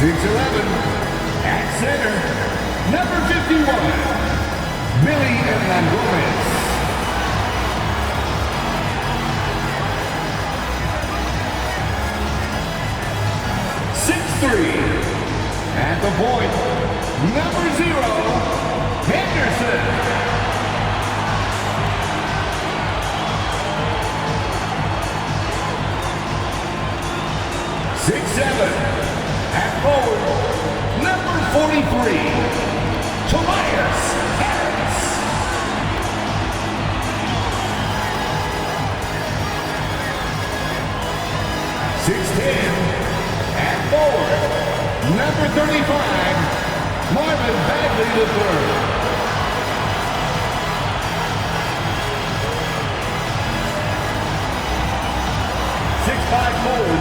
6'11", at center, number 51, Billy Hernandez. 6'3", at the point, number 0, Henderson. 6'7", at forward, number 43, Tobias Harris. 6'10", at forward, number 35, Marvin Bagley III. 6'5",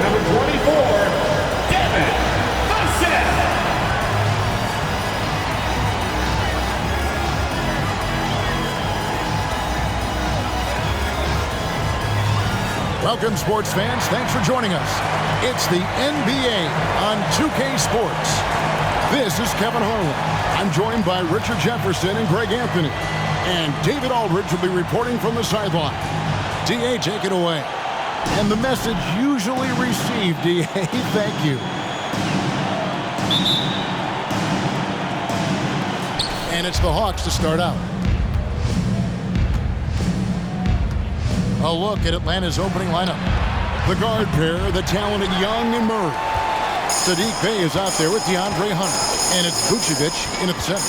number 24, Devin Vassell. Welcome, sports fans. Thanks for joining us. It's the NBA on 2K Sports. This is Kevin Harlan. I'm joined by Richard Jefferson and Greg Anthony. And David Aldridge will be reporting from the sideline. DA, take it away. And the message usually received, DA, thank you. And it's the Hawks to start out. A look at Atlanta's opening lineup. The guard pair, the talented Young and Murray. Saddiq Bey is out there with DeAndre Hunter. And it's Vucevic in at center.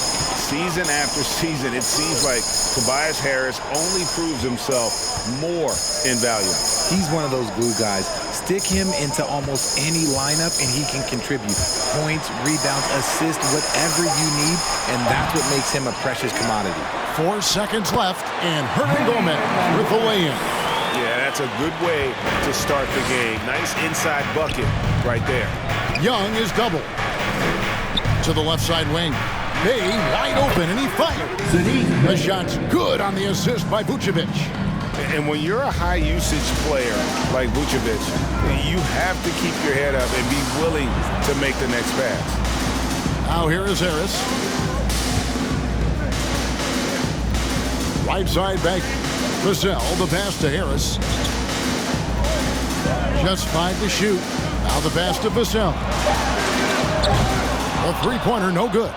Season after season, it seems like Tobias Harris only proves himself more invaluable. He's one of those glue guys. Stick him into almost any lineup and he can contribute. Points, rebounds, assists, whatever you need, and that's what makes him a precious commodity. 4 seconds left, and Hernangomez with the lay-in. Yeah, that's a good way to start the game. Nice inside bucket right there. Young is double. To the left side wing. Bey wide open, and he fires. The shot's good on the assist by Vucevic. And when you're a high-usage player like Vucevic, you have to keep your head up and be willing to make the next pass. Now here is Harris. Right side back. Vassell, the pass to Harris. Just 5 to shoot. Now the pass to Vassell. A three-pointer, no good.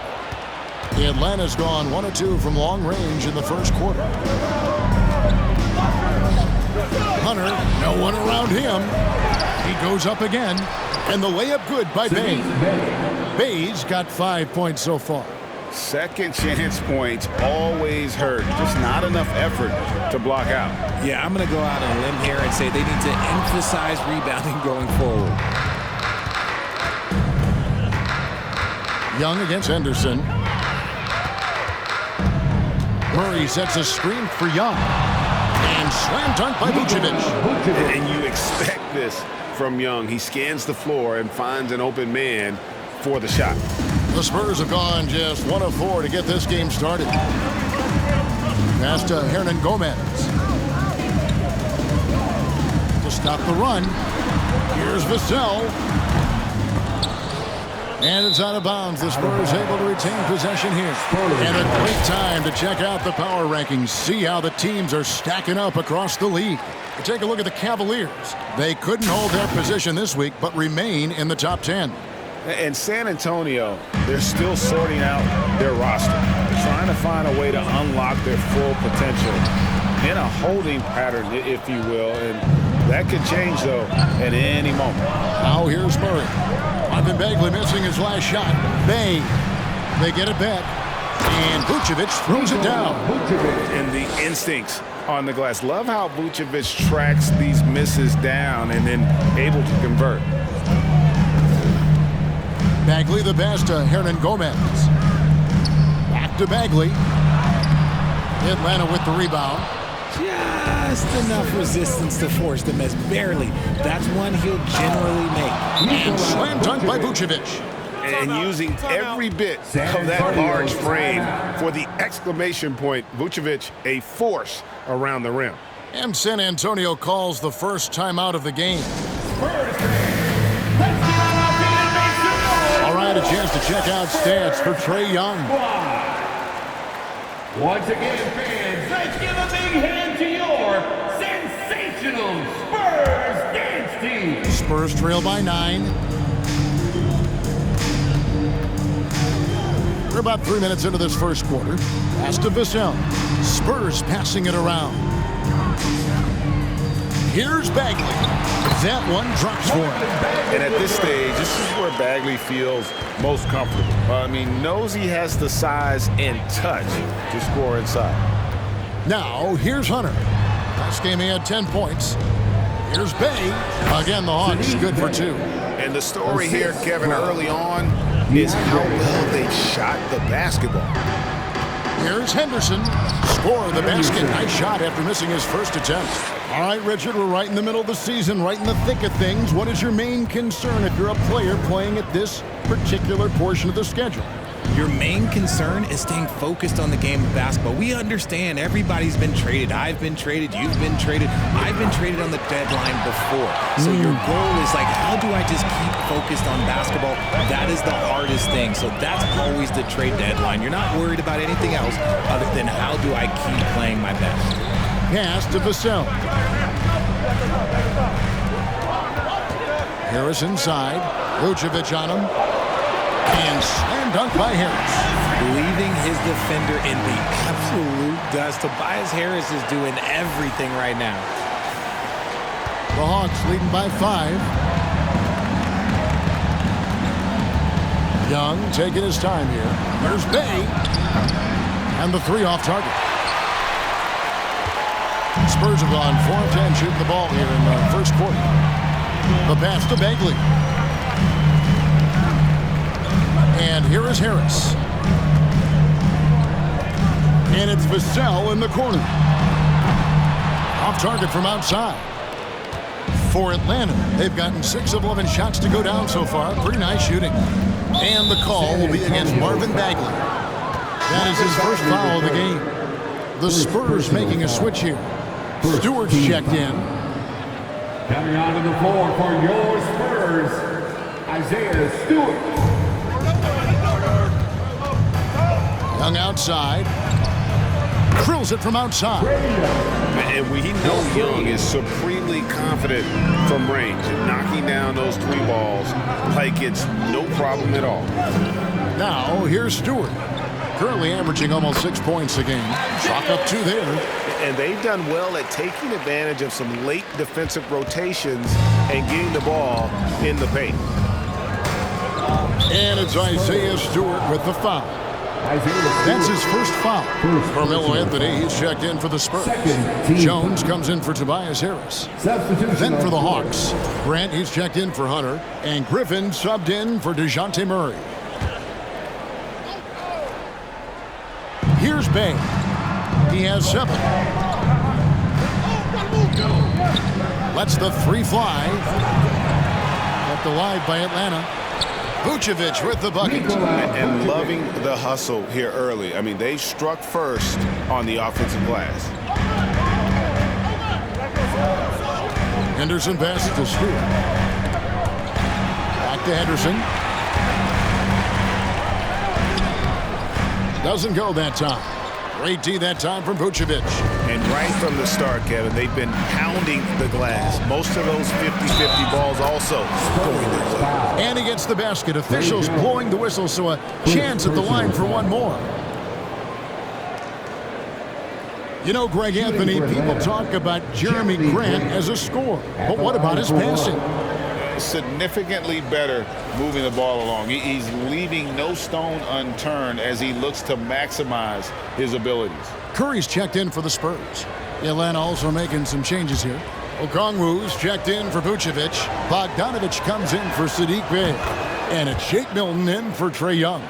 Atlanta's gone 1 of 2 from long range in the first quarter. Hunter, no one around him. He goes up again, and the layup good by Bey. Bey's got 5 points so far. Second chance points always hurt. Just not enough effort to block out. Yeah, I'm going to go out on a limb here and say they need to emphasize rebounding going forward. Young against Henderson. Murray sets a screen for Young. And slam dunk by Vucevic. And you expect this from Young. He scans the floor and finds an open man for the shot. The Spurs have gone just 1 of 4 to get this game started. Pass to Hernangomez. To stop the run. Here's Vassell. And it's out of bounds. The Spurs able to retain possession here. And a great time to check out the power rankings. See how the teams are stacking up across the league. Take a look at the Cavaliers. They couldn't hold their position this week, but remain in the top 10. And San Antonio, they're still sorting out their roster. They're trying to find a way to unlock their full potential in a holding pattern, if you will. And that could change, though, at any moment. Now here's Murray. Marvin Bagley missing his last shot. Bey. They get it back. And Vucevic throws it down. And the instincts on the glass. Love how Vucevic tracks these misses down and then able to convert. Bagley the pass to Hernangomez. Back to Bagley. Atlanta with the rebound. Just enough resistance to force the miss. Barely. That's one he'll generally make. And slam dunk by Vucevic. And using every bit of that large frame for the exclamation point. Vucevic, a force around the rim. And San Antonio calls the first timeout of the game. All right, had a chance to check out stats for Trae Young. Once again, fans, let's give a big hand to your sensational Spurs dance team. Spurs trail by 9. We're about 3 minutes into this first quarter. Pass to Vassell. Spurs passing it around. Here's Bagley. That one drops for him. And at this stage, this is where Bagley feels most comfortable. Knows he has the size and touch to score inside. Now, here's Hunter. Last game he had 10 points. Here's Bay. Again, the Hawks good for 2. And the story here, Kevin, early on is how well they shot the basketball. Here's Henderson. Score the basket. Nice shot after missing his first attempt. All right, Richard, we're right in the middle of the season, right in the thick of things. What is your main concern if you're a player playing at this particular portion of the schedule? Your main concern is staying focused on the game of basketball. We understand everybody's been traded. I've been traded. You've been traded. I've been traded on the deadline before. So your goal is like, how do I just keep focused on basketball? That is the hardest thing. So that's always the trade deadline. You're not worried about anything else other than how do I keep playing my best. Pass to Vassell. Harris inside. Vucevic on him. And slam dunk by Harris. Leaving his defender in the absolute dust. Tobias Harris is doing everything right now. The Hawks leading by 5. Young taking his time here. There's Bay. And the 3 off target. Spurs have gone 4 of 10 shooting the ball here in the first quarter. The pass to Bagley. And here is Harris. And it's Vassell in the corner. Off target from outside. For Atlanta, they've gotten 6 of 11 shots to go down so far. Pretty nice shooting. And the call will be against Marvin Bagley. That is his first foul of the game. The Spurs making a switch here. Stewart's checked in. Coming onto the floor for your Spurs, Isaiah Stewart. Young outside. Drills it from outside. And we know Young is supremely confident from range and knocking down those 3 balls like it's no problem at all. Now, here's Stewart. Currently averaging almost 6 points a game. Chalk up 2 there. And they've done well at taking advantage of some late defensive rotations and getting the ball in the paint. And it's Isaiah Stewart with the foul. That's his first foul. Carmelo Anthony, he's checked in for the Spurs. Jones comes in for Tobias Harris. Then for the Hawks, Grant, he's checked in for Hunter. And Griffin subbed in for DeJounte Murray. Here's Bay. He has 7. Lets the 3 fly. Kept alive by Atlanta. Vucevic with the bucket. And loving the hustle here early. They struck first on the offensive glass. Henderson passes to Stewart. Back to Henderson. Doesn't go that time. Great D that time from Vucevic. And right from the start, Kevin, they've been pounding the glass. Most of those 50-50 balls also going their way. And he gets the basket. Officials blowing the whistle, so a chance at the line for one more. You know, Greg Anthony, people talk about Jeremy Grant as a scorer. But what about his passing? Significantly better moving the ball along. He's leaving no stone unturned as he looks to maximize his abilities. Curry's checked in for the Spurs. Atlanta also making some changes here. Okongwu's checked in for Vucevic. Bogdanovich comes in for Sadiq Bey. And it's Shake Milton in for Trae Young.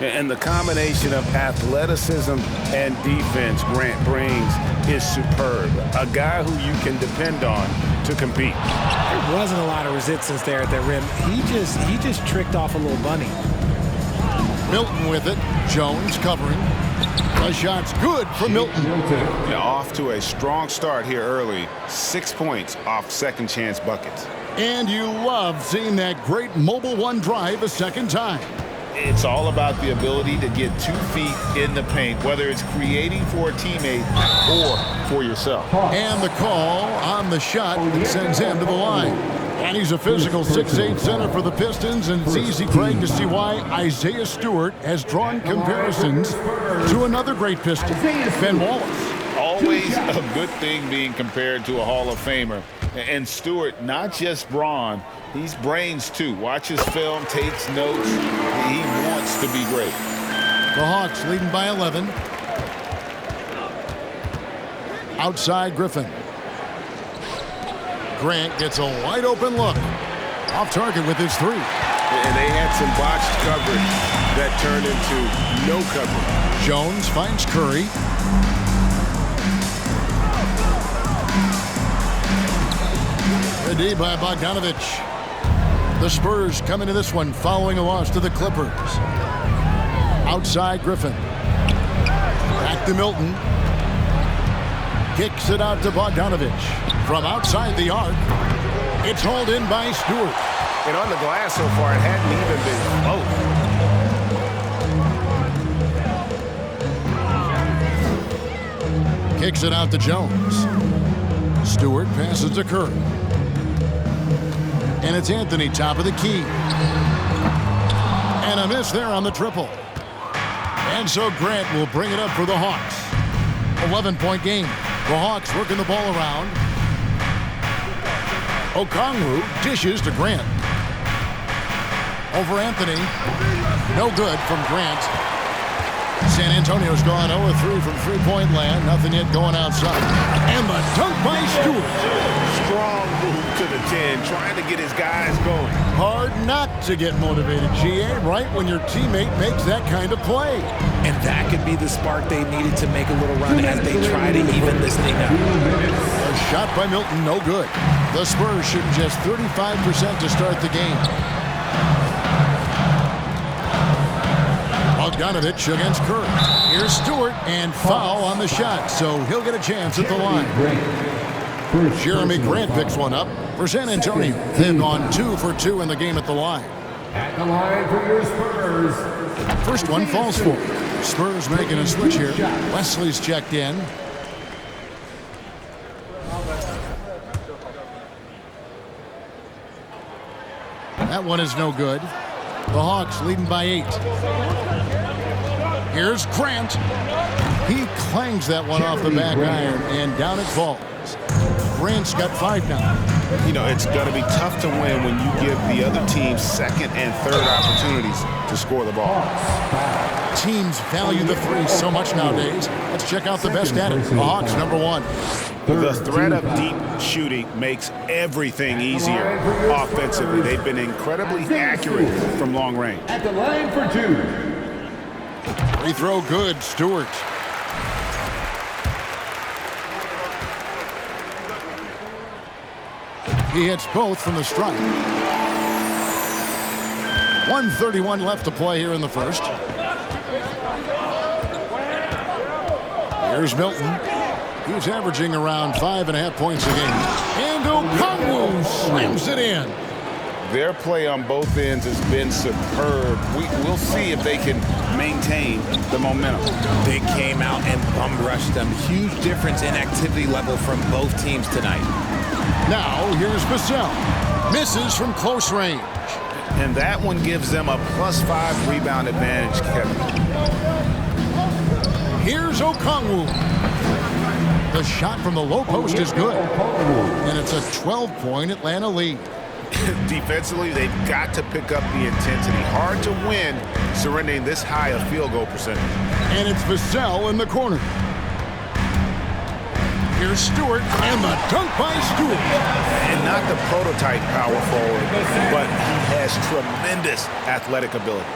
And the combination of athleticism and defense Grant brings is superb. A guy who you can depend on to compete. There wasn't a lot of resistance there at the rim. He just tricked off a little bunny. Milton with it. Jones covering. The shot's good for Milton. Off to a strong start here early. 6 points off second chance buckets. And you love seeing that great mobile one drive a second time. It's all about the ability to get 2 feet in the paint, whether it's creating for a teammate or for yourself. And the call on the shot that sends him to the line. And he's a physical 6'8" center for the Pistons, and it's easy, Craig, to see why Isaiah Stewart has drawn comparisons to another great Piston, Ben Wallace. Always a good thing being compared to a Hall of Famer. And Stewart, not just brawn, he's brains too. Watches film, takes notes. He wants to be great. The Hawks leading by 11. Outside Griffin. Grant gets a wide open look. Off target with his 3. And they had some botched coverage that turned into no coverage. Jones finds Curry. Good D by Bogdanovich. The Spurs come into this one following a loss to the Clippers. Outside Griffin. Back to Milton. Kicks it out to Bogdanovich. From outside the arc, it's hauled in by Stewart. And on the glass so far, it hadn't even been close. Kicks it out to Jones. Stewart passes to Curry. And it's Anthony, top of the key. And a miss there on the triple. And so Grant will bring it up for the Hawks. 11-point game. The Hawks working the ball around. Okongwu dishes to Grant. Over Anthony. No good from Grant. San Antonio's gone 0-3 from three-point land. Nothing yet going outside. And the dunk by Stewart. Strong move to the 10, trying to get his guys going. Hard not to get motivated, GA, right when your teammate makes that kind of play. And that could be the spark they needed to make a little run as they try to even this thing up. A shot by Milton, no good. The Spurs shoot just 35% to start the game. Bogdanovich against Curry. Here's Stewart, and foul on the shot, so he'll get a chance at the line. Jeremy Grant picks one up for San Antonio. They've gone 2 for 2 in the game at the line. At the line for your Spurs. First one falls for. Spurs making a switch here. Wesley's checked in. That one is no good. The Hawks leading by 8. Here's Grant. He clangs that one off the back iron, and down it falls. Grant's got 5 now. You know, it's going to be tough to win when you give the other team second and third opportunities to score the ball. Teams value the 3 so much nowadays. Let's check out the best at it. The Hawks, number 1. The threat of deep shooting makes everything easier offensively. They've been incredibly accurate from long range. At the line for 2. Free throw good, Stewart. He hits both from the stripe. 1:31 left to play here in the first. Here's Milton. He's averaging around 5.5 points a game. And Okongwu slams it in. Their play on both ends has been superb. We'll see if they can maintain the momentum. They came out and bum rushed them. Huge difference in activity level from both teams tonight. Now here's Vassell. Misses from close range. And that one gives them a +5 rebound advantage, Kevin. Here's Okongwu. The shot from the low post is good. And it's a 12-point Atlanta lead. Defensively, they've got to pick up the intensity. Hard to win surrendering this high a field goal percentage. And it's Vassell in the corner. Here's Stewart, and the dunk by Stewart. And not the prototype power forward, but he has tremendous athletic ability.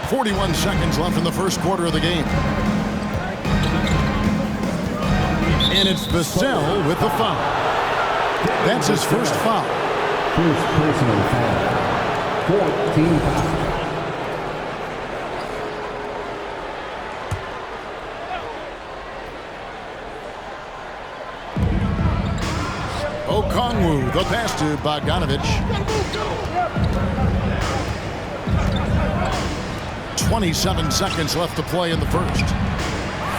41 seconds left in the first quarter of the game. And it's Vassell with the foul. That's his first foul. First personal foul. 14 fouls. Okongwu, the pass to Bogdanovich. 27 seconds left to play in the first.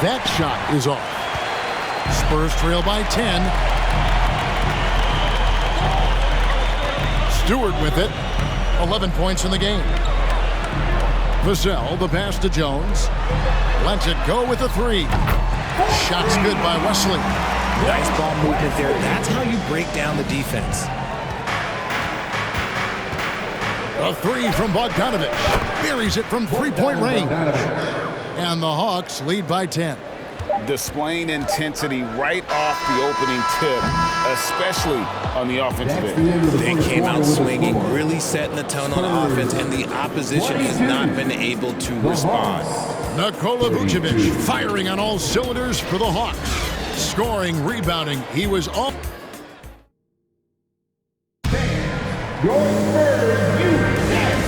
That shot is off. Spurs trail by 10. Stewart with it. 11 points in the game. Vassell, the pass to Jones. Lets it go with a three. Shot's good by Wesley. Nice ball movement there. That's how you break down the defense. A three from Bogdanovich. Buries it from three-point range. And the Hawks lead by 10. Displaying intensity right off the opening tip, especially on the offensive end. They came out swinging, really setting the tone on offense, and the opposition has not been able to respond. Nikola Vucevic firing on all cylinders for the Hawks. Scoring, rebounding. He was off.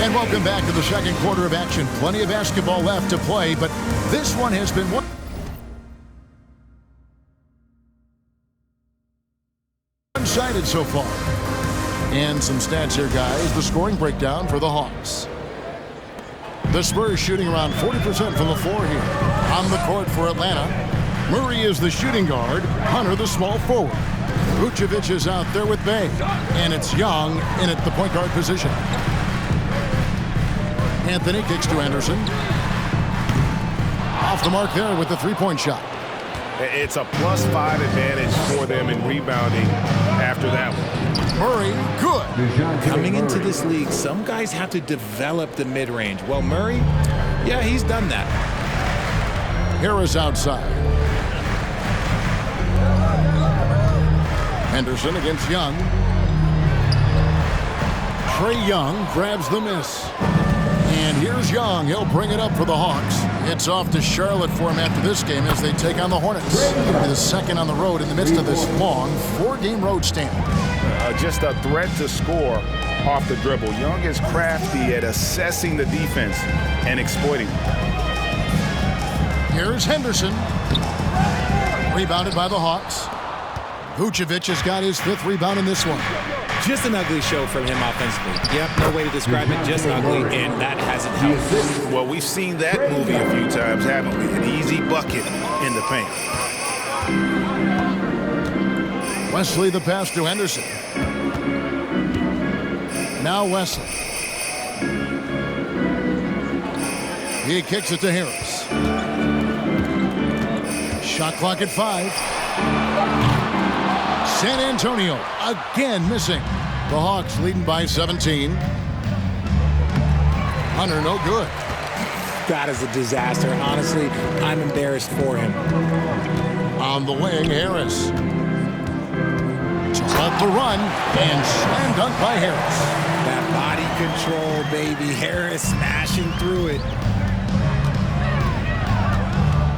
And welcome back to the second quarter of action. Plenty of basketball left to play, but this one has been one-sided so far. And some stats here, guys. The scoring breakdown for the Hawks. The Spurs shooting around 40% from the floor here. On the court for Atlanta, Murray is the shooting guard, Hunter the small forward. Vucevic is out there with Bay, and it's Young in at the point guard position. Anthony kicks to Anderson. Off the mark there with the three-point shot. It's a +5 advantage for them in rebounding after that one. Murray, good. Coming into this league, some guys have to develop the mid-range. Well, Murray, yeah, he's done that. Harris outside. Henderson against Young. Trae Young grabs the miss. And here's Young. He'll bring it up for the Hawks. It's off to Charlotte for him after this game as they take on the Hornets. The second on the road in the midst of this long 4-game road stand. Just a threat to score off the dribble. Young is crafty at assessing the defense and exploiting. Here's Henderson. Rebounded by the Hawks. Vucevic has got his 5th rebound in this one. Just an ugly show from him offensively. Yep, no way to describe it, just ugly, and that hasn't helped. Well, we've seen that movie a few times, haven't we? An easy bucket in the paint. Wesley the pass to Henderson. Now Wesley. He kicks it to Harris. Shot clock at 5. San Antonio again missing. The Hawks leading by 17. Hunter no good. That is a disaster. Honestly, I'm embarrassed for him. On the wing, Harris. Just off the run and slam dunk by Harris. That body control, baby. Harris smashing through it.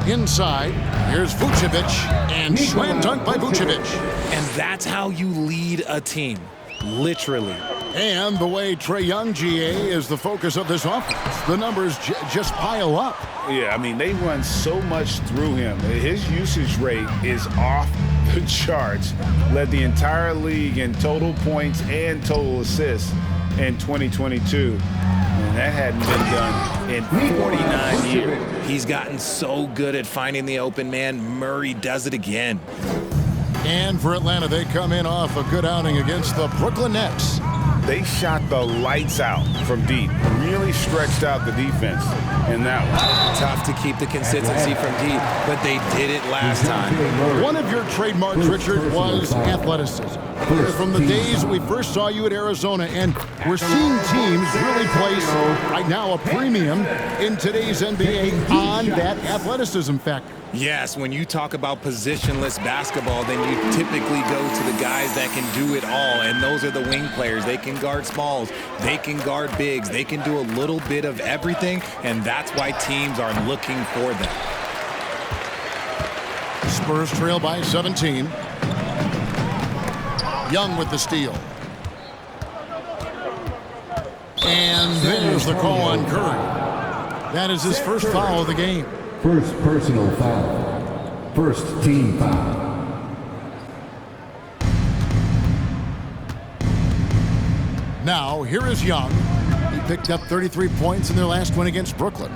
Inside, here's Vucevic, and slam dunk by Vucevic. And that's how you lead a team, literally. And the way Trae Young, GA, is the focus of this offense. The numbers just pile up. Yeah, I mean, they run so much through him. His usage rate is off the charts. Led the entire league in total points and total assists in 2022. And that hadn't been done in 49 years. He's gotten so good at finding the open man. Murray does it again. And for Atlanta, they come in off a good outing against the Brooklyn Nets. They shot the lights out from deep. Really stretched out the defense in that one. Tough to keep the consistency from deep, but they did it last time. One of your trademarks, Richard, was athleticism. From the days we first saw you at Arizona, and we're seeing teams really place right now a premium in today's NBA on that athleticism factor. Yes, when you talk about positionless basketball, then you typically go to the guys that can do it all, and those are the wing players. They can guard smalls, they can guard bigs, they can do a little bit of everything, and that's why teams are looking for them. Spurs trail by 17. Young with the steal. And there's the call on Curry. That is his first foul of the game. First personal foul. First team foul. Now, here is Young. He picked up 33 points in their last win against Brooklyn.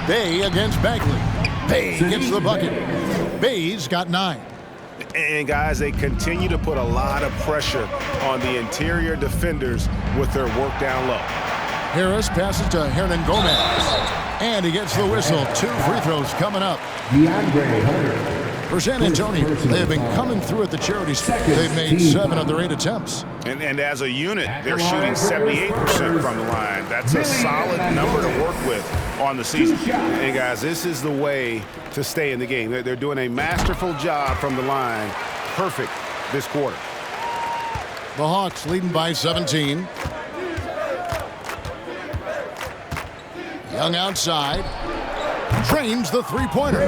Bay against Bagley. Bay gets the bucket. Bay's got 9. And, guys, they continue to put a lot of pressure on the interior defenders with their work down low. Harris passes to Hernan Gomez. And he gets the whistle. 2 free throws coming up. DeAndre Hunter. For San Antonio, they have been coming through at the charity stripe. They've made 7 of their 8 attempts. And as a unit, they're shooting 78% from the line. That's a solid number to work with on the season. Hey, guys, this is the way to stay in the game. They're doing a masterful job from the line. Perfect this quarter. The Hawks leading by 17. Young outside. Drains the three-pointer.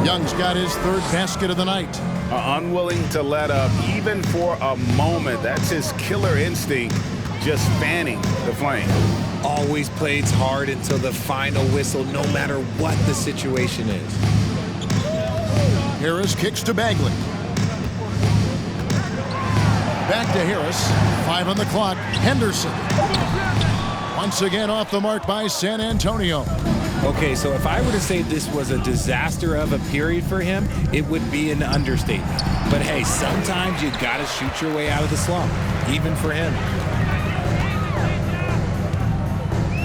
Young's got his 3rd basket of the night. Unwilling to let up even for a moment. That's his killer instinct, just fanning the flame. Always plays hard until the final whistle, no matter what the situation is. Harris kicks to Bagley. Back to Harris. 5 on the clock. Henderson. Once again off the mark by San Antonio. Okay, so if I were to say this was a disaster of a period for him, it would be an understatement. But hey, sometimes you gotta shoot your way out of the slump, even for him.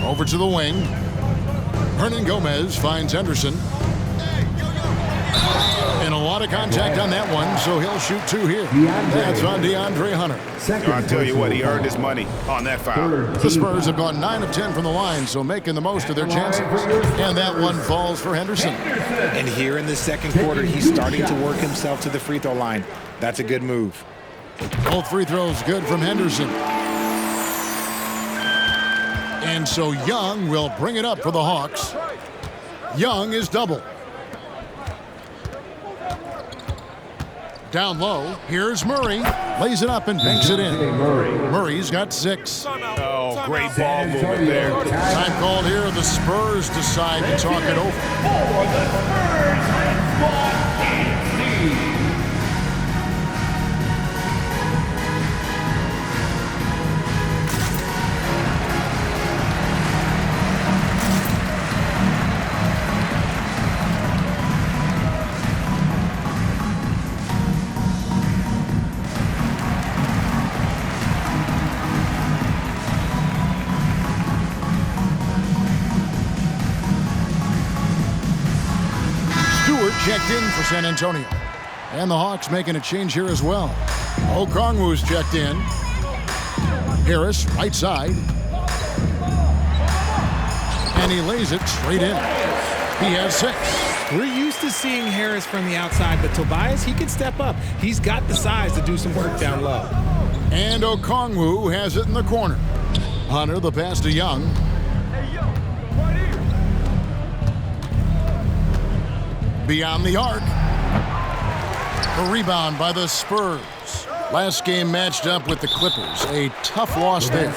Over to the wing. Hernan Gomez finds Henderson. And a lot of contact on that one, so he'll shoot 2 here. That's on DeAndre Hunter. I'll tell you what, he earned his money on that foul. The Spurs have gone 9 of 10 from the line, so making the most of their chances. And that one falls for Henderson. And here in the second quarter, he's starting to work himself to the free throw line. That's a good move. Both free throws good from Henderson. And so Young will bring it up for the Hawks. Young is double. Down low, here's Murray. Lays it up and banks it in. Murray's got 6. Oh, great ball movement there. Time called here. The Spurs decide to talk it over. For the Spurs, checked in for San Antonio. And the Hawks making a change here as well. Okongwu's checked in. Harris, right side. And he lays it straight in. He has 6. We're used to seeing Harris from the outside, but Tobias, he can step up. He's got the size to do some work down low. And Okongwu has it in the corner. Hunter, the pass to Young. Beyond the arc. A rebound by the Spurs. Last game matched up with the Clippers. A tough loss there.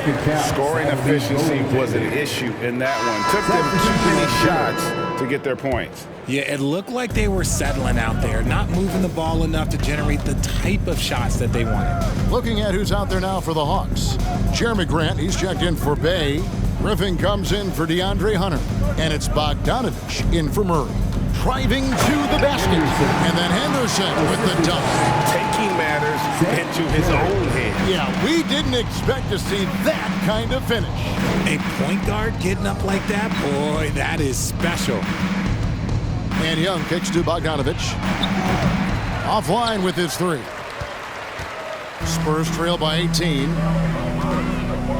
Scoring efficiency was an issue in that one. Took them too many shots to get their points. Yeah, it looked like they were settling out there, not moving the ball enough to generate the type of shots that they wanted. Looking at who's out there now for the Hawks. Jeremy Grant, he's checked in for Bay. Griffin comes in for DeAndre Hunter. And it's Bogdanovich in for Murray. Driving to the basket. And then Henderson with the dunk. Taking matters into his own hands. Yeah, we didn't expect to see that kind of finish. A point guard getting up like that, boy, that is special. And Young kicks to Bogdanovich. Offline with his 3. Spurs trail by 18.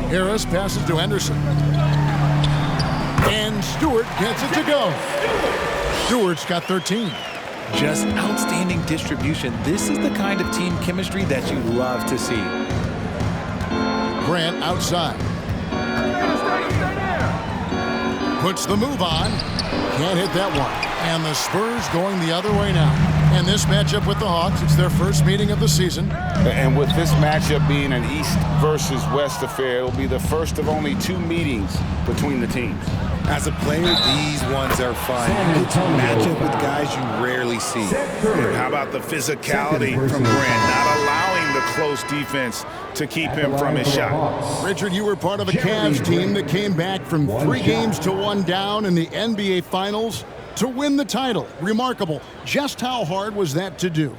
Harris passes to Henderson. And Stewart gets it to go. Stewart's got 13. Just outstanding distribution. This is the kind of team chemistry that you love to see. Grant outside. Puts the move on. Can't hit that one. And the Spurs going the other way now. And this matchup with the Hawks, it's their first meeting of the season. And with this matchup being an East versus West affair, it'll be the first of only 2 meetings between the teams. As a player, these ones are fun. It's a matchup with guys you rarely see. And how about the physicality from Grant, not allowing the the close defense to keep him from his shot. Richard, you were part of a Cavs team that came back from 3 games to 1 down in the NBA Finals to win the title. Remarkable. Just how hard was that to do?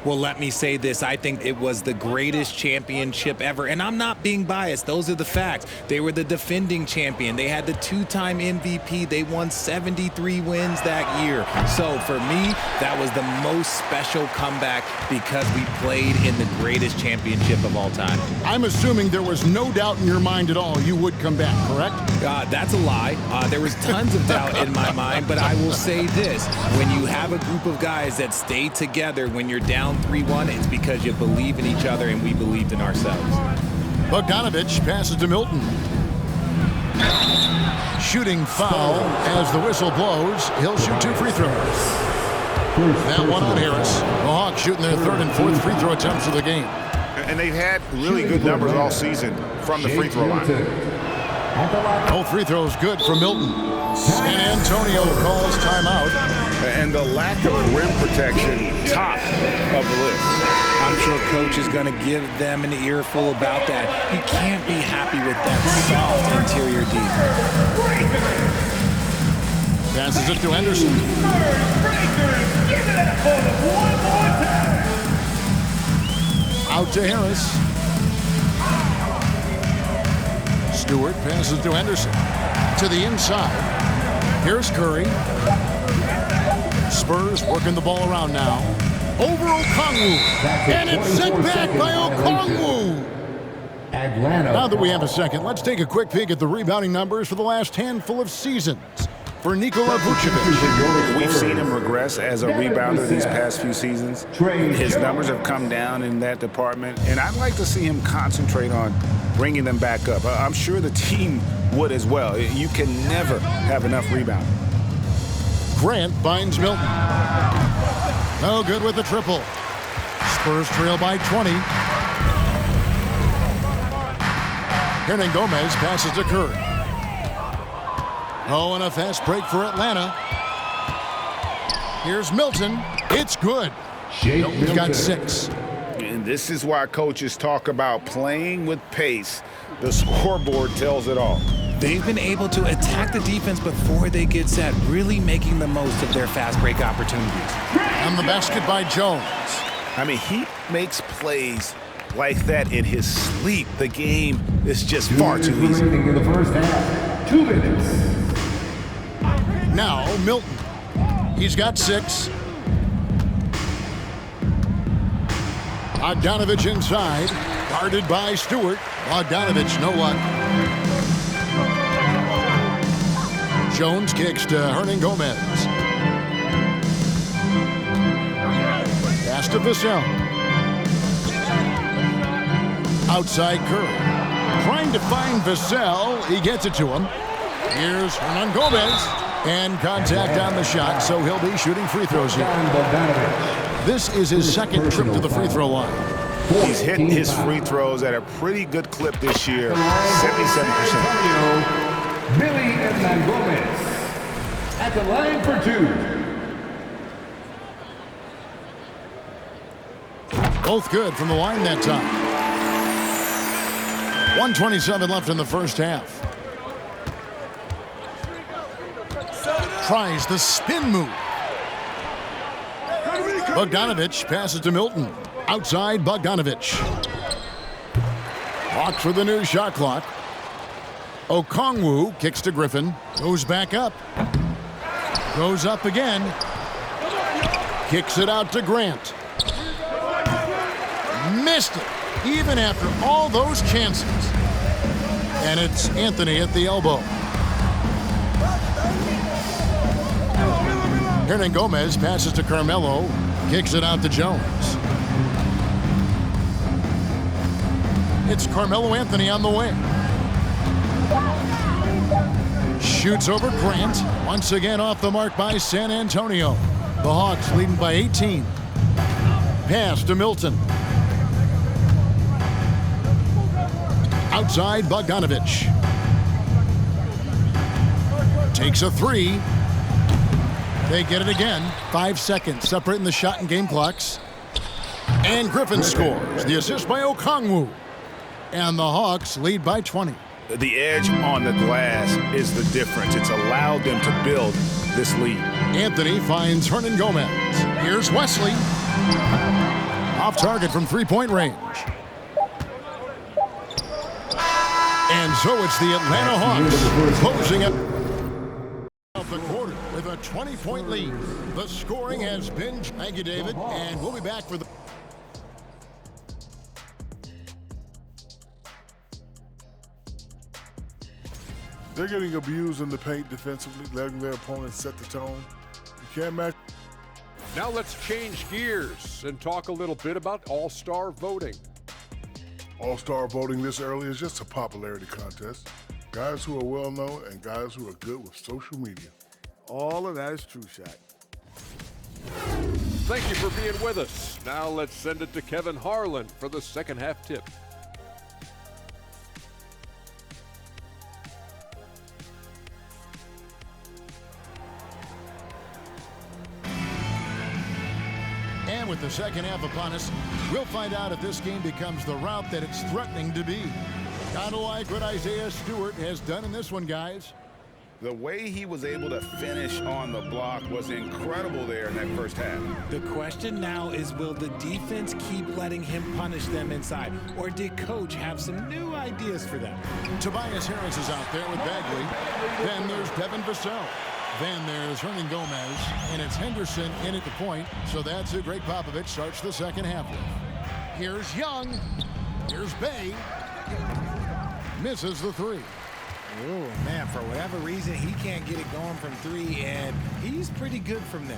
Well, let me say this. I think it was the greatest championship ever. And I'm not being biased. Those are the facts. They were the defending champion. They had the 2-time MVP. They won 73 wins that year. So for me, that was the most special comeback because we played in the greatest championship of all time. I'm assuming there was no doubt in your mind at all you would come back, correct? That's a lie. There was tons of doubt in my mind, but I will say this. When you have a group of guys that stay together when you're down 3-1, it's because you believe in each other and we believed in ourselves. Bogdanovich passes to Milton. Shooting foul as the whistle blows. He'll shoot 2 free throws. That one on Harris. The Hawks shooting their 3rd and 4th free throw attempts of the game. And they've had really good numbers all season from the free throw line. Both free throws good for Milton. San Antonio calls timeout. And the lack of rim protection, top of the list. I'm sure coach is going to give them an earful about that. He can't be happy with that soft interior defense. Passes it to Henderson. Give it up for them one more time. Out to Harris. Stewart passes to Henderson. To the inside. Here's Curry. Spurs working the ball around now. Over Okongwu. And it's sent back by Okongwu. Now that we have a second, let's take a quick peek at the rebounding numbers for the last handful of seasons for Nikola Vucevic. We've seen him regress as a rebounder these past few seasons. His numbers have come down in that department, and I'd like to see him concentrate on bringing them back up. I'm sure the team would as well. You can never have enough rebounding. Grant finds Milton. No good with the triple. Spurs trail by 20. Hernan Gomez passes to Curry. Oh, and a fast break for Atlanta. Here's Milton. It's good. Milton's got 6. And this is why coaches talk about playing with pace. The scoreboard tells it all. They've been able to attack the defense before they get set, really making the most of their fast break opportunities. And the basket by Jones. I mean, he makes plays like that in his sleep. The game is just far too easy. In the first half, 2 minutes. Now Milton. He's got 6. Bogdanovich inside. Guarded by Stewart. Bogdanovich, no luck. Jones kicks to Hernan Gomez. Pass to Vassell. Outside Curry. Trying to find Vassell. He gets it to him. Here's Hernan Gomez. And contact on the shot, so he'll be shooting free throws here. This is his 2nd trip to the free throw line. He's hit his free throws at a pretty good clip this year, 77%. Billy Hernan Gomez at the line for 2. Both good from the line that time. 1:27 left in the first half. Tries the spin move. Bogdanovich passes to Milton. Outside Bogdanovich. Hawks for the new shot clock. Okongwu kicks to Griffin. Goes back up. Goes up again. Kicks it out to Grant. Missed it, even after all those chances. And it's Anthony at the elbow. Hernan Gomez passes to Carmelo. Kicks it out to Jones. It's Carmelo Anthony on the wing. Shoots over Grant. Once again off the mark by San Antonio. The Hawks leading by 18. Pass to Milton. Outside Bogdanovich. Takes a 3. They get it again. 5 seconds separating the shot and game clocks. And Griffin scores. The assist by Okongwu. And the Hawks lead by 20. The edge on the glass is the difference. It's allowed them to build this lead. Anthony finds Hernan Gomez. Here's Wesley. Off target from three-point range. And so it's the Atlanta Hawks closing up the quarter with a 20-point lead. The scoring has been... Thank you, David. And we'll be back for the... They're getting abused in the paint defensively, letting their opponents set the tone. You can't match. Now let's change gears and talk a little bit about all-star voting. All-star voting this early is just a popularity contest. Guys who are well-known and guys who are good with social media. All of that is true, Shaq. Thank you for being with us. Now let's send it to Kevin Harlan for the second half tip. And with the second half upon us, we'll find out if this game becomes the route that it's threatening to be. Kind of like what Isaiah Stewart has done in this one, guys. The way he was able to finish on the block was incredible there in that first half. The question now is, will the defense keep letting him punish them inside? Or did coach have some new ideas for them? Tobias Harris is out there with Bagley. Then there's Devin Vassell. Then there's Hernan Gomez, and it's Henderson in at the point. So that's who Greg Popovich starts the second half with. Here's Young. Here's Bay. Misses the three. Oh, man, for whatever reason, he can't get it going from three, and he's pretty good from there.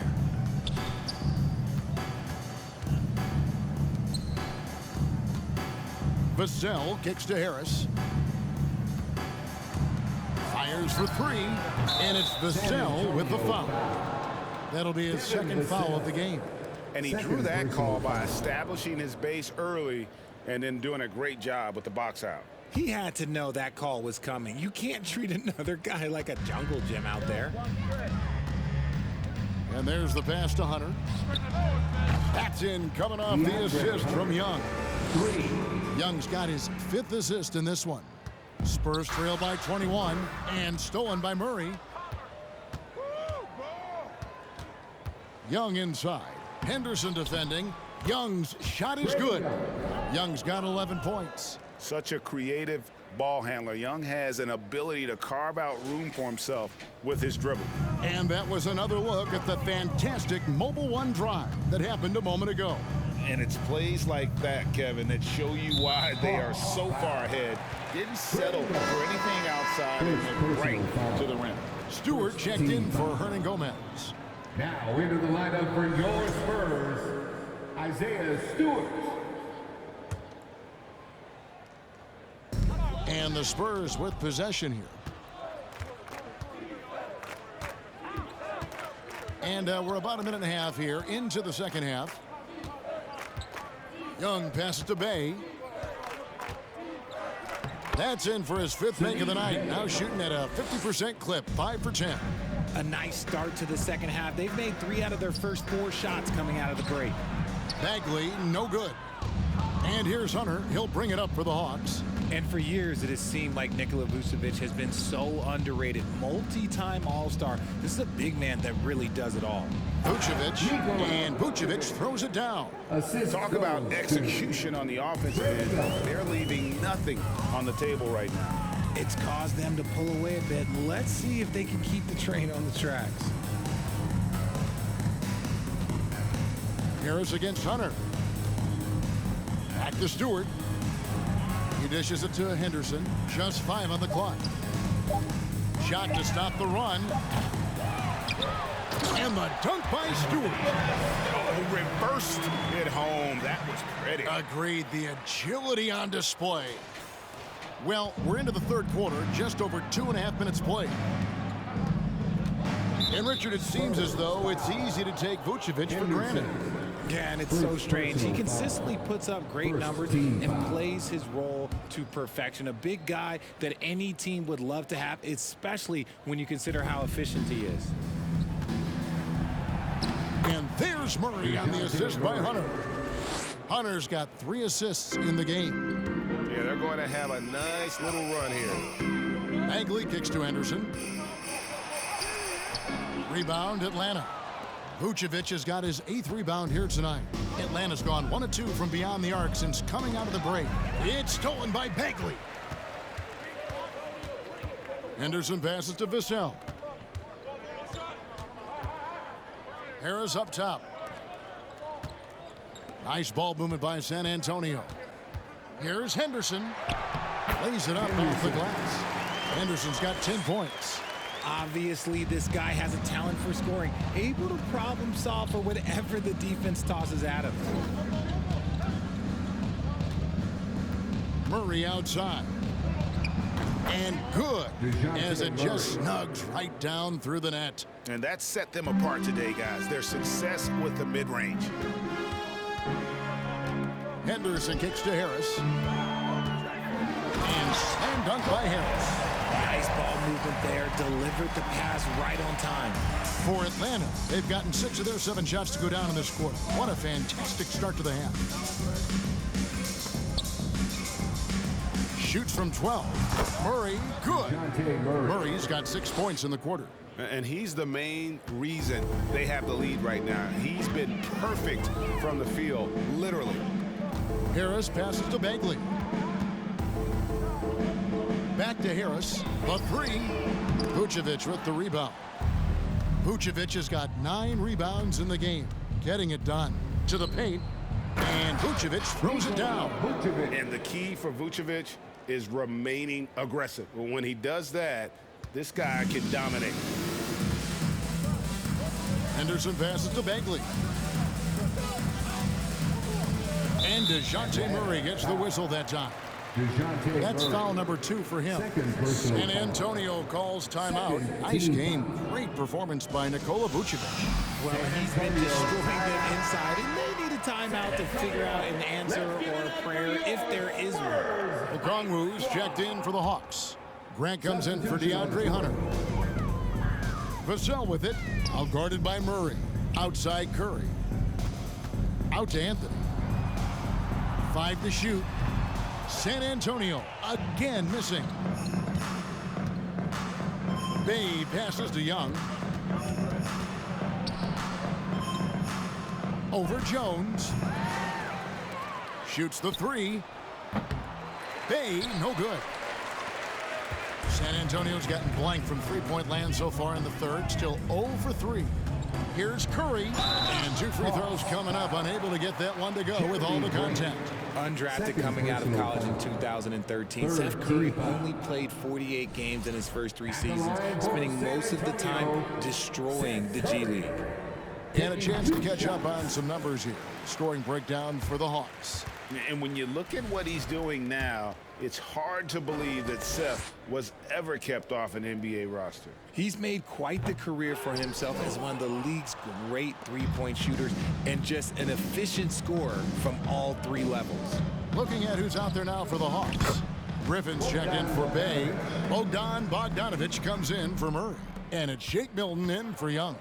Vassell kicks to Harris. Fires for three, and it's Vassell with the foul. That'll be his second foul of the game. And he drew that call by establishing his base early and then doing a great job with the box out. He had to know that call was coming. You can't treat another guy like a jungle gym out there. And there's the pass to Hunter. That's in, coming off the assist from Young. Young's got his fifth assist in this one. Spurs trail by 21 and stolen by Murray. Young inside. Henderson defending. Young's shot is good. Young's got 11 points. Such a creative ball handler. Young has an ability to carve out room for himself with his dribble. And that was another look at the fantastic Mobile One drive that happened a moment ago. And it's plays like that, Kevin, that show you why they are so far ahead. Didn't settle for anything outside and went right to the rim. Stewart checked in for Hernan Gomez. Now into the lineup for your Spurs, Isaiah Stewart. And the Spurs with possession here. And we're about a minute and a half here into the second half. Young passes to Bay. That's in for his fifth make of the night. Now shooting at a 50% clip, 5 for 10. A nice start to the second half. They've made 3 out of their first 4 shots coming out of the break. Bagley, no good. And here's Hunter. He'll bring it up for the Hawks. And for years, it has seemed like Nikola Vucevic has been so underrated. Multi-time All-Star. This is a big man that really does it all. Vucevic, and Vucevic throws it down. Talk about execution on the offensive end. They're leaving nothing on the table right now. It's caused them to pull away a bit. Let's see if they can keep the train on the tracks. Harris against Hunter. Back to Stewart. He dishes it to Henderson. Just 5 on the clock. Shot to stop the run. And the dunk by Stewart. Oh, reversed it home. That was pretty. Agreed. The agility on display. Well, we're into the third quarter. Just over 2.5 minutes played. And Richard, it seems as though it's easy to take Vucevic for granted. Yeah, and it's so strange. He consistently puts up great numbers and plays his role to perfection. A big guy that any team would love to have, especially when you consider how efficient he is. And there's Murray on the assist by Hunter. Hunter's got 3 assists in the game. Yeah, they're going to have a nice little run here. Bagley kicks to Henderson. Rebound, Atlanta. Vucevic has got his 8th rebound here tonight. Atlanta's gone 1 of 2 from beyond the arc since coming out of the break. It's stolen by Bagley. Henderson passes to Vassell. Harris up top. Nice ball movement by San Antonio. Here's Henderson. Lays it up off the glass. Henderson's got 10 points. Obviously, this guy has a talent for scoring, able to problem solve for whatever the defense tosses at him. Murray outside. And good, as it just snugs right down through the net. And that set them apart today, guys. Their success with the mid-range. Henderson kicks to Harris. And slam dunk by Harris. Nice ball movement there, delivered the pass right on time. For Atlanta, they've gotten 6 of their 7 shots to go down in this quarter. What a fantastic start to the half. Shoots from 12. Murray, good. Murray's got 6 points in the quarter. And he's the main reason they have the lead right now. He's been perfect from the field, literally. Harris passes to Bagley. Back to Harris. The 3. Vucevic with the rebound. Vucevic has got 9 rebounds in the game. Getting it done. To the paint. And Vucevic throws it down. And the key for Vucevic is remaining aggressive. When he does that, this guy can dominate. Henderson passes to Bagley. And DeJounte Murray gets the whistle that time. That's foul number 2 for him. San Antonio calls timeout. Nice game. Great performance by Nikola Vucevic. Well, he's been destroying them inside, and they need a timeout to figure out an answer or a prayer if there is one. Okongwu's checked in for the Hawks. Grant comes in for DeAndre Hunter. Vassell with it. Out guarded by Murray. Outside Curry. Out to Anthony. 5 to shoot. San Antonio again missing. Bay passes to Young. Over Jones. Shoots the 3. Bay, no good. San Antonio's gotten blank from three-point land so far in the third. Still 0 for 3. Here's Curry. And 2 free throws coming up. Unable to get that one to go with all the contact. Undrafted coming out of college in 2013. Steph Curry only played 48 games in his first 3 seasons, spending most of the time destroying the G League. And a chance to catch up on some numbers here. Scoring breakdown for the Hawks. And when you look at what he's doing now, it's hard to believe that Seth was ever kept off an NBA roster. He's made quite the career for himself as one of the league's great three-point shooters and just an efficient scorer from all 3 levels. Looking at who's out there now for the Hawks. Griffin's checked in for Bay. Bogdanovich comes in for Murray. And it's Shake Milton in for Young.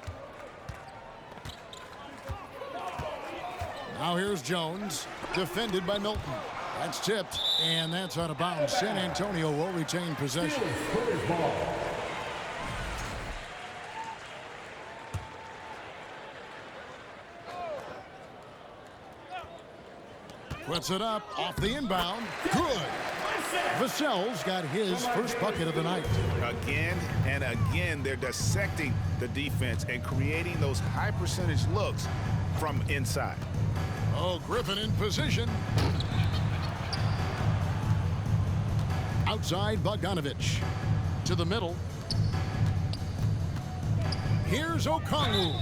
Now here's Jones, defended by Milton. That's tipped, and that's out of bounds. San Antonio will retain possession. Puts it up off the inbound. Good. Vassell's got his first bucket of the night. Again and again, they're dissecting the defense and creating those high percentage looks from inside. Oh, Griffin in position. Outside, Bogdanovich. To the middle. Here's Okongwu.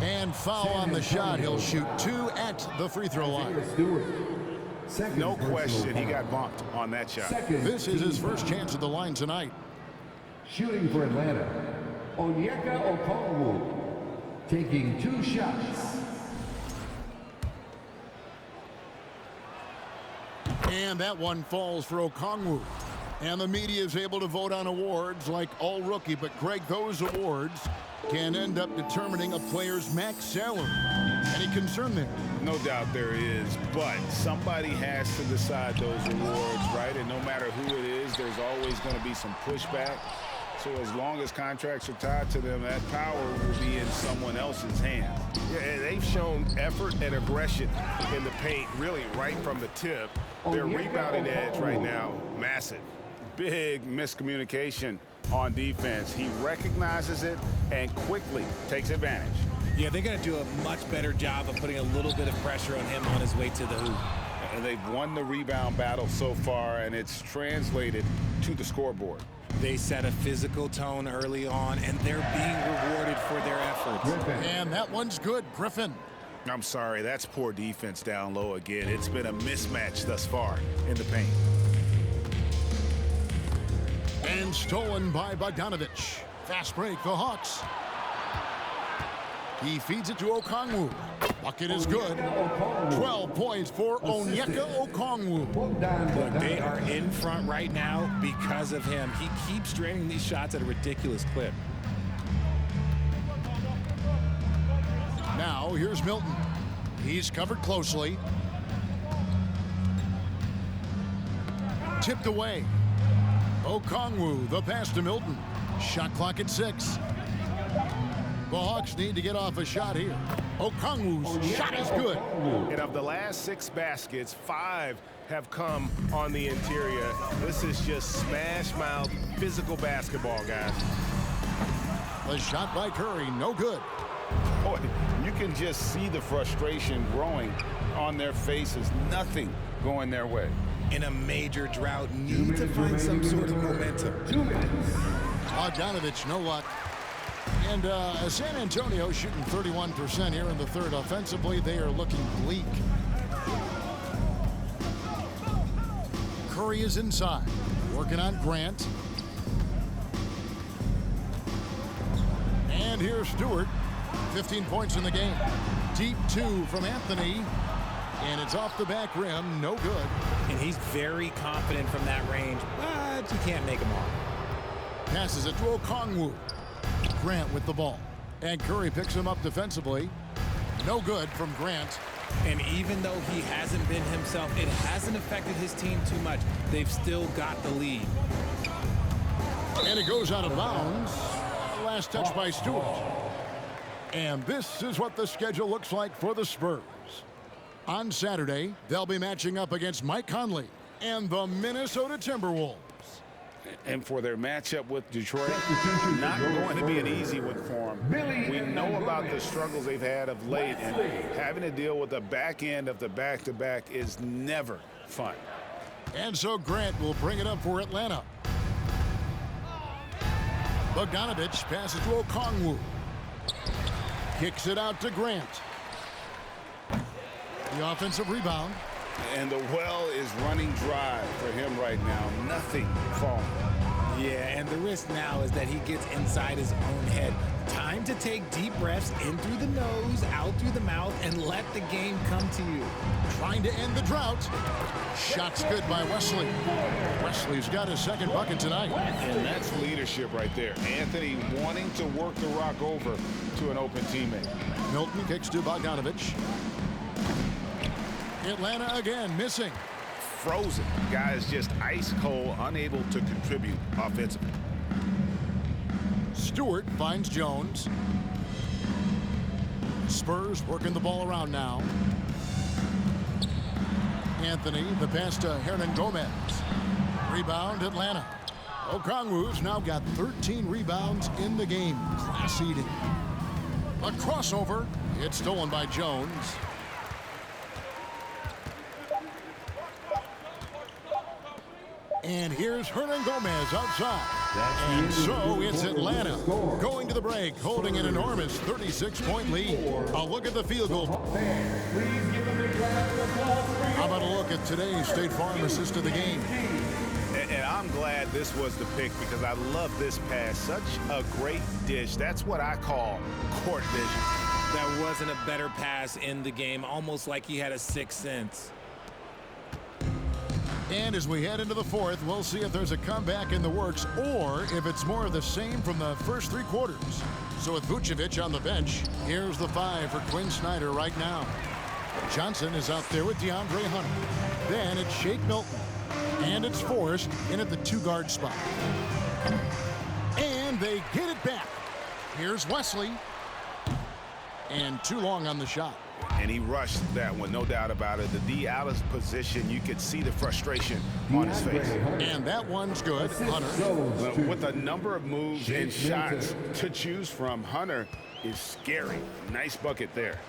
And foul on the shot. He'll shoot 2 at the free throw line. No question he got bumped on that shot. This is his first chance at the line tonight. Shooting for Atlanta, Onyeka Okongwu, taking 2 shots. And that one falls for Okongwu. And the media is able to vote on awards like all rookie. But, Greg, those awards can end up determining a player's max salary. Any concern there? No doubt there is, but somebody has to decide those awards, right? And no matter who it is, there's always going to be some pushback. So as long as contracts are tied to them, that power will be in someone else's hands. Yeah, and they've shown effort and aggression in the paint, really right from the tip. Their rebounding edge right now, massive. Big miscommunication on defense. He recognizes it and quickly takes advantage. Yeah, they're going to do a much better job of putting a little bit of pressure on him on his way to the hoop. And they've won the rebound battle so far, and it's translated to the scoreboard. They set a physical tone early on, and they're being rewarded for their efforts. And that one's good, Griffin. I'm sorry, that's poor defense down low again. It's been a mismatch thus far in the paint. And stolen by Bogdanovich. Fast break, the Hawks. He feeds it to Okongwu. Bucket is good. 12 points for Onyeka Okongwu. Look, they are in front right now because of him. He keeps draining these shots at a ridiculous clip. Now, here's Milton. He's covered closely. Tipped away. Okongwu, the pass to Milton. Shot clock at 6. The Hawks need to get off a shot here. Okongwu's shot is good. And of the last 6 baskets, 5 have come on the interior. This is just smash-mouth physical basketball, guys. The shot by Curry, no good. Boy, you can just see the frustration growing on their faces. Nothing going their way. In a major drought, need to find some sort of momentum. Bogdanovich, no luck. And San Antonio shooting 31% here in the third. Offensively, they are looking bleak. Curry is inside, working on Grant. And here's Stewart, 15 points in the game. Deep 2 from Anthony, and it's off the back rim, no good. And he's very confident from that range, but you can't make him all. Passes it to Okongwu. Grant with the ball. And Curry picks him up defensively. No good from Grant. And even though he hasn't been himself, it hasn't affected his team too much. They've still got the lead. And it goes out of bounds. Last touch by Stewart. And this is what the schedule looks like for the Spurs. On Saturday, they'll be matching up against Mike Conley and the Minnesota Timberwolves. And for their matchup with Detroit, not going to be an easy one for them. We know about the struggles they've had of late, and having to deal with the back end of the back-to-back is never fun. And so Grant will bring it up for Atlanta. Bogdanovich passes to Okongwu. Kicks it out to Grant. The offensive rebound. And the well is running dry for him right now. Nothing falling. Yeah, and the risk now is that he gets inside his own head. Time to take deep breaths in through the nose, out through the mouth, and let the game come to you. Trying to end the drought. Shots good by Wesley. Wesley's got his second bucket tonight. And that's leadership right there. Anthony wanting to work the rock over to an open teammate. Milton kicks to Bogdanovich. Atlanta again missing. Frozen. Guys just ice cold, unable to contribute offensively. Stewart finds Jones. Spurs working the ball around now. Anthony, the pass to Hernan Gomez. Rebound, Atlanta. Okongwu's now got 13 rebounds in the game. Class eating. A crossover. It's stolen by Jones. And here's Hernan Gomez outside. And so it's Atlanta going to the break, holding an enormous 36-point lead. A look at the field goal. How about a look at today's State Farm assist of the game? And I'm glad this was the pick because I love this pass. Such a great dish. That's what I call court vision. There wasn't a better pass in the game, almost like he had a sixth sense. And as we head into the fourth, we'll see if there's a comeback in the works or if it's more of the same from the first three quarters. So with Vucevic on the bench, here's the 5 for Quinn Snyder right now. Johnson is out there with DeAndre Hunter. Then it's Shake Milton. And it's Forrest in at the 2-guard spot. And they get it back. Here's Wesley. And too long on the shot. And he rushed that one, no doubt about it. The D out of position, you could see the frustration on his face. And that one's good. Hunter. With a number of moves and shots to choose from, Hunter is scary. Nice bucket there.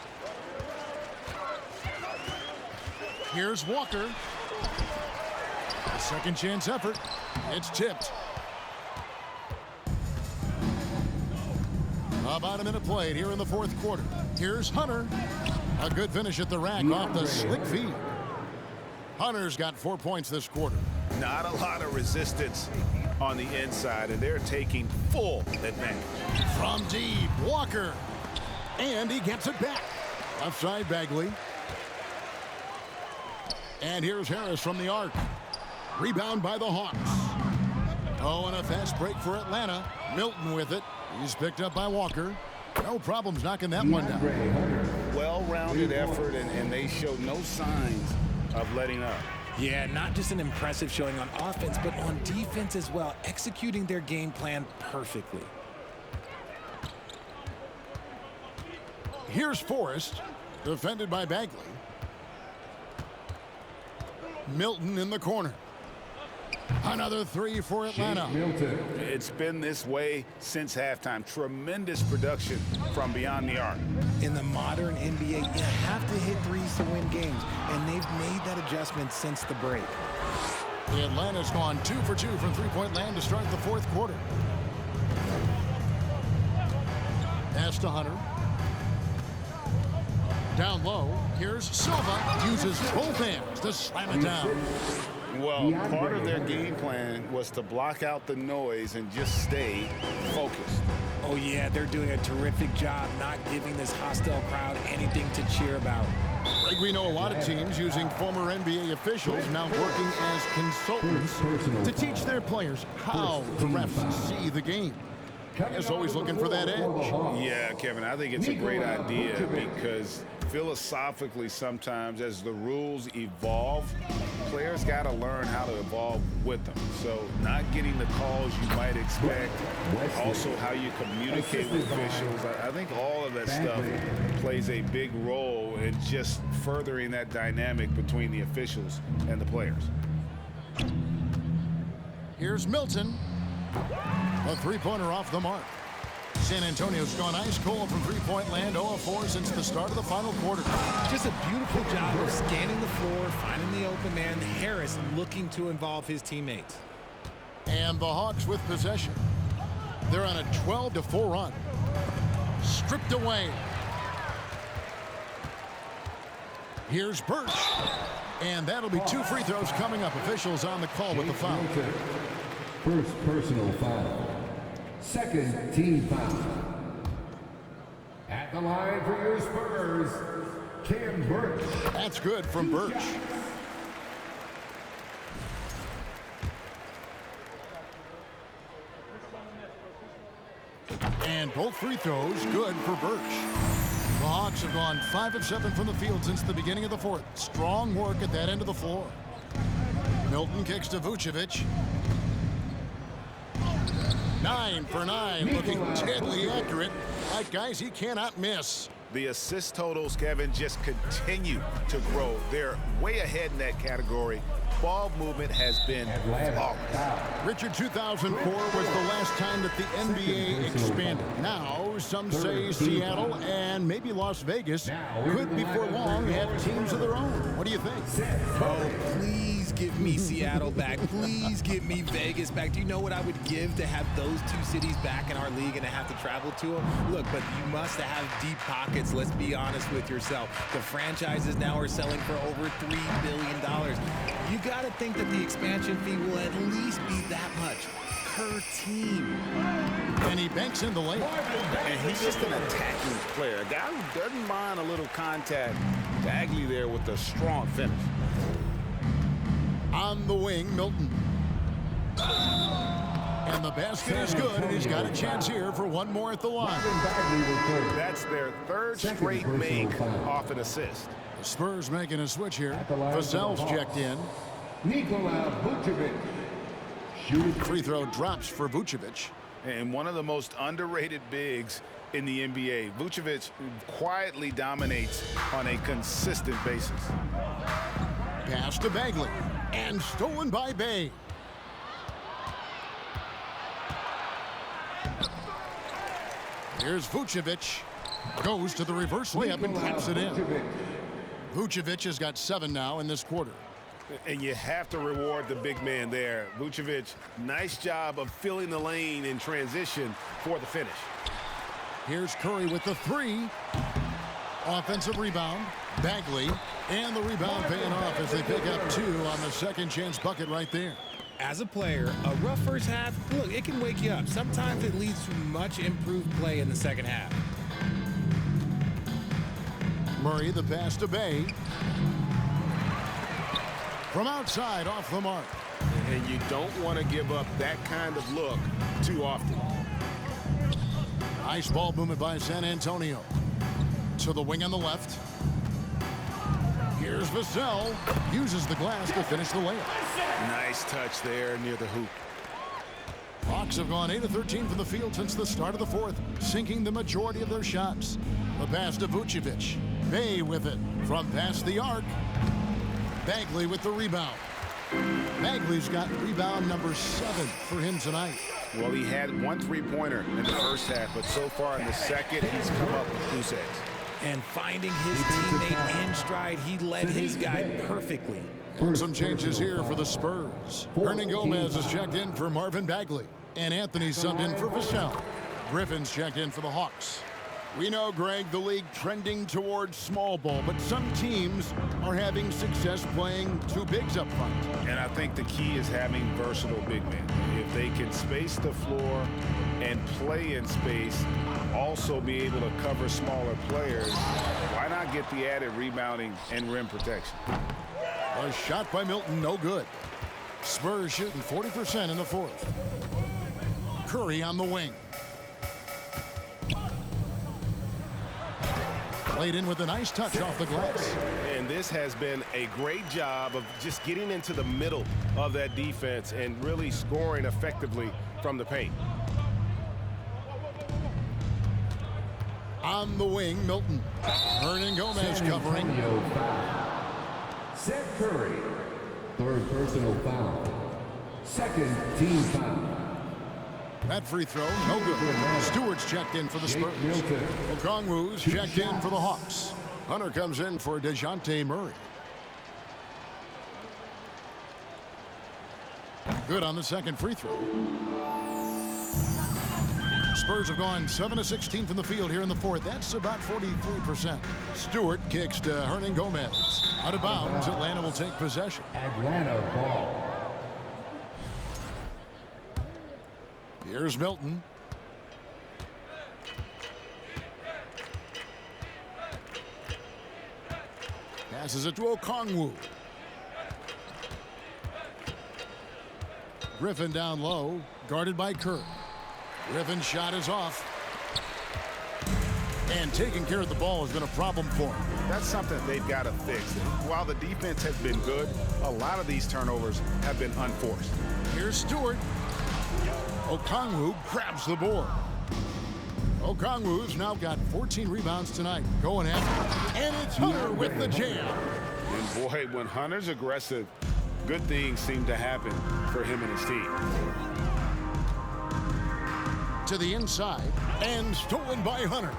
Here's Walker. A second chance effort. It's tipped. About a minute played here in the fourth quarter. Here's Hunter. A good finish at the rack off the slick feed. Hunter's got 4 points this quarter. Not a lot of resistance on the inside, and they're taking full advantage. From deep, Walker. And he gets it back. Left side, Bagley. And here's Harris from the arc. Rebound by the Hawks. Oh, and a fast break for Atlanta. Milton with it. He's picked up by Walker. No problems knocking that one down. Well-rounded effort, and they showed no signs of letting up. Yeah, not just an impressive showing on offense, but on defense as well, executing their game plan perfectly. Here's Forrest, defended by Bagley. Milton in the corner. Another 3 for Atlanta. It's been this way since halftime. Tremendous production from beyond the arc. In the modern NBA, you have to hit threes to win games, and they've made that adjustment since the break. Atlanta's gone 2 for 2 from three-point land to start the fourth quarter. Pass to Hunter. Down low, here's Silva. Uses both hands to slam it down. Well, part of their game plan was to block out the noise and just stay focused. Oh, yeah, they're doing a terrific job not giving this hostile crowd anything to cheer about. Like we know a lot of teams using former NBA officials now working as consultants to teach their players how the refs see the game. Is always looking for that edge. Yeah, Kevin, I think it's a great idea because philosophically sometimes as the rules evolve, players got to learn how to evolve with them. So not getting the calls you might expect, also how you communicate with officials. I think all of that stuff plays a big role in just furthering that dynamic between the officials and the players. Here's Milton. A three-pointer off the mark. San Antonio's gone ice cold from three-point land, 0 of 4 since the start of the final quarter. Just a beautiful job of scanning the floor, finding the open man. Harris looking to involve his teammates. And the Hawks with possession. They're on a 12-4 run. Stripped away. Here's Birch. And that'll be 2 free throws coming up. Officials on the call with the foul. First personal foul. Second team foul. At the line for your Spurs, Cam Birch. That's good from Birch. And both free throws good for Birch. The Hawks have gone 5 of 7 from the field since the beginning of the fourth. Strong work at that end of the floor. Milton kicks to Vucevic. 9 for 9, looking deadly accurate. Like, guys, he cannot miss. The assist totals, Kevin, just continue to grow. They're way ahead in that category. Ball movement has been flawless. Richard, 2004 was the last time that the NBA expanded. Now, some say Seattle and maybe Las Vegas could before long have teams of their own. What do you think? Oh, please give me Seattle back. Please give me Vegas back. Do you know what I would give to have those two cities back in our league and to have to travel to them? Look, but you must have deep pockets. Let's be honest with yourself. The franchises now are selling for over $3 billion. You got to think that the expansion fee will at least be that much per team. And he banks in the lane. And he's just an attacking player. A guy who doesn't mind a little contact. Bagley there with a strong finish. On the wing, Milton. And the basket is good, and he's got a chance here for one more at the line. That's their third straight make off an assist. The Spurs making a switch here. Vassell's checked in. Nikola Vucevic. Free throw drops for Vucevic. And one of the most underrated bigs in the NBA. Vucevic quietly dominates on a consistent basis. Pass to Bagley. And stolen by Bay. Here's Vucevic. Goes to the reverse layup and taps it in. Vucevic has got 7 now in this quarter. And you have to reward the big man there. Vucevic, nice job of filling the lane in transition for the finish. Here's Curry with the 3. Offensive rebound. Bagley. And the rebound paying off as they pick up 2 on the second chance bucket right there. As a player, a rough first half, look, it can wake you up. Sometimes it leads to much improved play in the second half. Murray, the pass to Bay. From outside, off the mark. And you don't want to give up that kind of look too often. Nice ball movement by San Antonio. To the wing on the left. Here's Vassell. Uses the glass to finish the layup. Nice touch there near the hoop. Hawks have gone 8 of 13 from the field since the start of the fourth, sinking the majority of their shots. The pass to Vucevic. Bay with it from past the arc. Bagley with the rebound. Bagley's got rebound number 7 for him tonight. Well, he had 1 3-pointer in the first half, but so far in the second, he's come up with loose eggs. And finding his teammate in stride, he led his guy perfectly. Some changes here for the Spurs. Hernan Gomez is checked in for Marvin Bagley. And Anthony subbed in for Vassell. Griffin's checked in for the Hawks. We know, Greg, the league trending towards small ball, but some teams are having success playing 2 bigs up front. And I think the key is having versatile big men. If they can space the floor and play in space, also be able to cover smaller players, why not get the added rebounding and rim protection? A shot by Milton, no good. Spurs shooting 40% in the fourth. Curry on the wing. Played in with a nice touch off the glass. And this has been a great job of just getting into the middle of that defense and really scoring effectively from the paint. On the wing, Milton. Hernan Gomez covering. Seth Curry. 3rd personal foul. 2nd team foul. That free throw, no good. Stewart's checked in for the Spurs. Okongwu's checked in for the Hawks. Hunter comes in for DeJounte Murray. Good on the second free throw. Spurs have gone 7 of 16 from the field here in the fourth. That's about 43%. Stewart kicks to Hernan Gomez. Out of bounds, Atlanta will take possession. Atlanta ball. Here's Milton. Passes it to Okongwu. Griffin down low, guarded by Kerr. Griffin's shot is off. And taking care of the ball has been a problem for him. That's something they've got to fix. While the defense has been good, a lot of these turnovers have been unforced. Here's Stewart. Okongwu grabs the board. Okongwu's now got 14 rebounds tonight. Going after it. And it's Hunter with the jam. And boy, when Hunter's aggressive, good things seem to happen for him and his team. To the inside. And stolen by Hunter.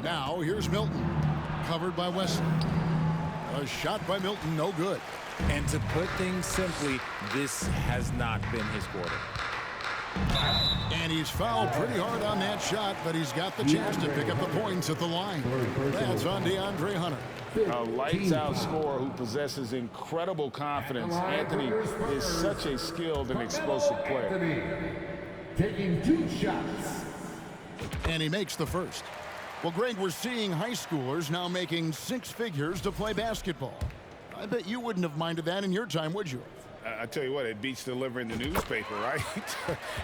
Now here's Milton. Covered by Wesley. A shot by Milton, no good. And to put things simply, this has not been his quarter. And he's fouled pretty hard on that shot, but he's got the chance to pick up the points at the line. That's on DeAndre Hunter. A lights-out scorer who possesses incredible confidence. Anthony is such a skilled and explosive player. Taking 2 shots. And he makes the first. Well, Greg, we're seeing high schoolers now making 6 figures to play basketball. I bet you wouldn't have minded that in your time, would you? I tell you what, it beats delivering the newspaper, right?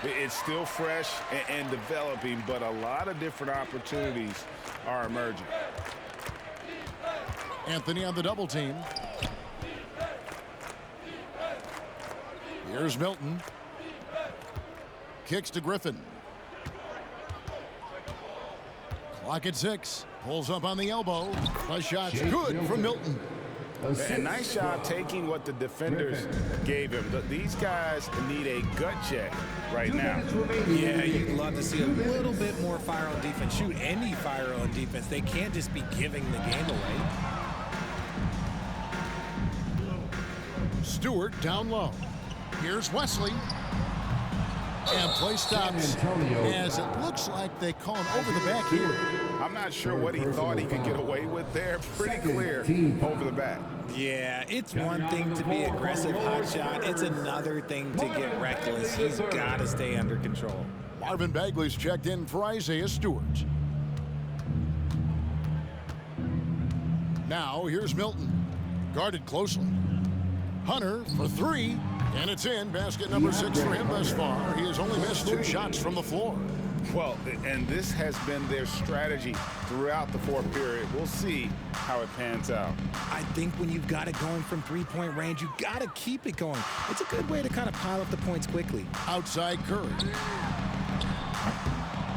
It's still fresh and developing, but a lot of different opportunities are emerging. Anthony on the double team. Here's Milton. Kicks to Griffin. Clock at 6. Pulls up on the elbow. The shot's good from Milton. And nice job taking what the defenders gave him. These guys need a gut check right now. Yeah, you'd love to see a little bit more fire on defense. Shoot, any fire on defense. They can't just be giving the game away. Stewart down low. Here's Wesley. And play stops as it looks like they call him over the back here. I'm not sure what he thought he could get away with there. Pretty clear over the back. Yeah, it's one thing to be aggressive hot shot. It's another thing to get reckless. He's got to stay under control. Marvin Bagley's checked in for Isaiah Stewart. Now here's Milton. Guarded closely. Hunter for 3. And it's in. Basket number 6 for him thus far. He has only missed 2 shots from the floor. Well, and this has been their strategy throughout the fourth period. We'll see how it pans out. I think when you've got it going from three-point range, you got to keep it going. It's a good way to kind of pile up the points quickly. Outside Curry.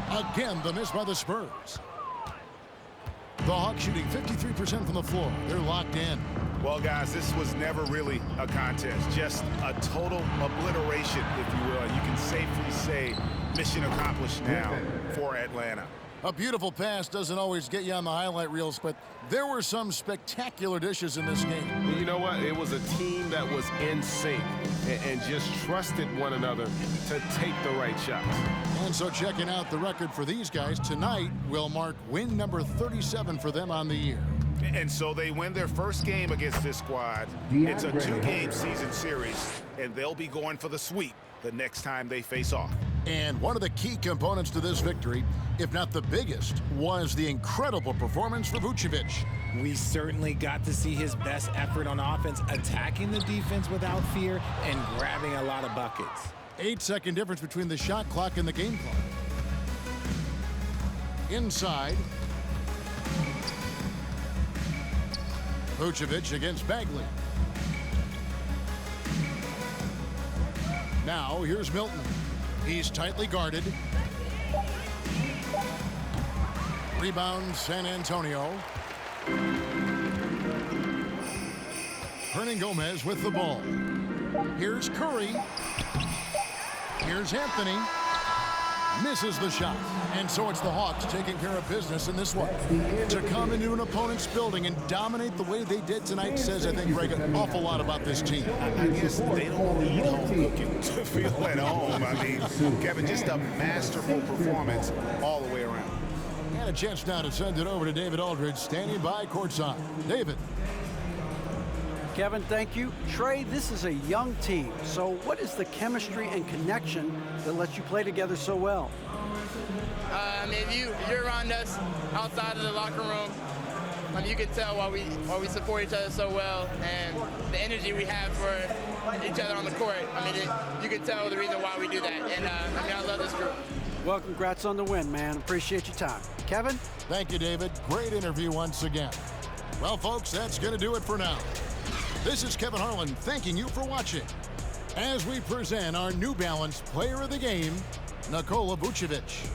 Again, the miss by the Spurs. The Hawks shooting 53% from the floor. They're locked in. Well, guys, this was never really a contest, just a total obliteration, if you will. You can safely say mission accomplished now for Atlanta. A beautiful pass doesn't always get you on the highlight reels, but there were some spectacular dishes in this game. You know what? It was a team that was in sync and just trusted one another to take the right shots. And so checking out the record for these guys tonight will mark win number 37 for them on the year. And so they win their first game against this squad. It's a 2-game season series, and they'll be going for the sweep the next time they face off. And one of the key components to this victory, if not the biggest, was the incredible performance for Vucevic. We certainly got to see his best effort on offense, attacking the defense without fear and grabbing a lot of buckets. 8-second difference between the shot clock and the game clock. Inside. Vucevic against Bagley. Now here's Milton. He's tightly guarded. Rebound San Antonio. Hernan Gomez with the ball. Here's Curry. Here's Anthony. Misses the shot. And so it's the Hawks taking care of business in this one. To come into an opponent's building and dominate the way they did tonight says, I think, Greg, an awful lot about this team. I guess they don't need home cooking to feel at home. I mean, Kevin, just a masterful performance all the way around. And a chance now to send it over to David Aldridge, standing by courtside. David. Kevin, thank you. Trey, this is a young team. So what is the chemistry and connection that lets you play together so well? I mean, you're around us outside of the locker room. You can tell why we support each other so well, and the energy we have for each other on the court. I mean, you can tell the reason why we do that. And I love this group. Well, congrats on the win, man. Appreciate your time. Kevin? Thank you, David. Great interview once again. Well, folks, that's going to do it for now. This is Kevin Harlan thanking you for watching as we present our New Balance Player of the Game, Nikola Vucevic.